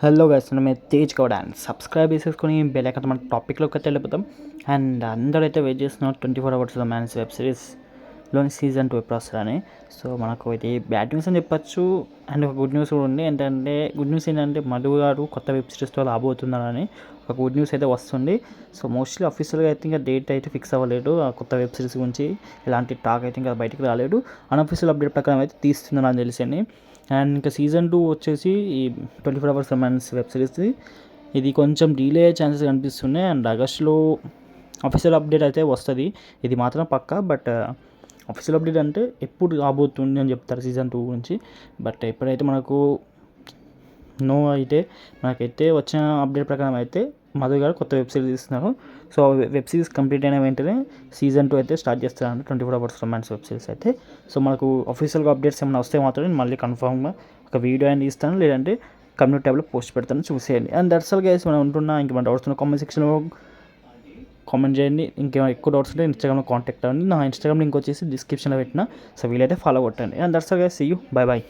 Hello guys, మేము Tej Goud and subscribe చేసేసుకొని bell icon మన టాపిక్లోకి అయితే వెళ్ళిపోతాం. అండ్ అందరూ అయితే వెయిట్ చేస్తున్నారు 24 అవర్స్ మ్యాన్స్ వెబ్ సిరీస్లోని సీజన్ 2 ఎప్పుడు వస్తుందని. సో మనకు ఇది బ్యాడ్ న్యూస్ అని చెప్పచ్చు. అండ్ ఒక గుడ్ న్యూస్ కూడా ఉంది. ఏంటంటే గుడ్ న్యూస్ ఏంటంటే మధు గారు కొత్త వెబ్ సిరీస్తో రాబోతున్నారని ఒక గుడ్ న్యూస్ అయితే వస్తుంది. సో మోస్ట్లీ అఫీషియల్గా అయితే ఇంకా డేట్ అయితే ఫిక్స్ అవ్వలేదు. ఆ కొత్త వెబ్ సిరీస్ గురించి ఎలాంటి టాక్ అయితే ఇంకా బయటికి రాలేదు. అన్అఫీషియల్ అప్డేట్ ప్రకారం అయితే తీస్తున్నారు అని తెలిసింది. అండ్ ఇంకా సీజన్ 2 వచ్చేసి ఈ 24 అవర్స్ రొమాన్స్ వెబ్ సిరీస్ ఇది కొంచెం డిలే అయ్యే ఛాన్సెస్ కనిపిస్తున్నాయి. అండ్ ఆగస్ట్లో అఫీషియల్ అప్డేట్ అయితే వస్తుంది, ఇది మాత్రం పక్కా. బట్ అఫీషియల్ అప్డేట్ అంటే ఎప్పుడు రాబోతుంది అని చెప్తారు సీజన్ 2 గురించి. బట్ ఎప్పుడైతే మనకు అయితే మనకైతే వచ్చిన అప్డేట్ ప్రకారం అయితే మధు గారు కొత్త వెబ్ సిరీస్ ఇస్తున్నారు. సో వెబ్ సిరీస్ కంప్లీట్ అయిన వెంటనే సీజన్ 2 అయితే స్టార్ట్ చేస్తారంట 24 అవర్స్ రొమాన్స్ వెబ్ సిరీస్ అయితే. సో మనకు అఫీషియల్గా అప్డేట్స్ ఏమైనా వస్తే మాత్రం నేను మళ్ళీ కన్ఫర్మ్గా ఒక వీడియో అయినా ఇస్తాను, లేదంటే కమ్యూనిటీ ట్యాబ్లో పోస్ట్ పెడతాను, చూసేయండి. And that's all guys. మనం ఉంటున్నా ఇంకేమైనా డౌట్స్ ఉన్న కామెంట్ సెక్షన్లో కామెంట్ చేయండి. ఇంకేమైనా ఎక్కువ డౌట్స్ ఉంటే ఇన్స్టాగ్రామ్లో కాంటాక్ట్ అవ్వండి. నా ఇన్స్టాగ్రామ్ లింక్ వచ్చేసి డిస్క్రిప్షన్లో పెట్టిన. సో వీలైతే ఫాలో కొట్టండి. And that's all guys, see you, bye by.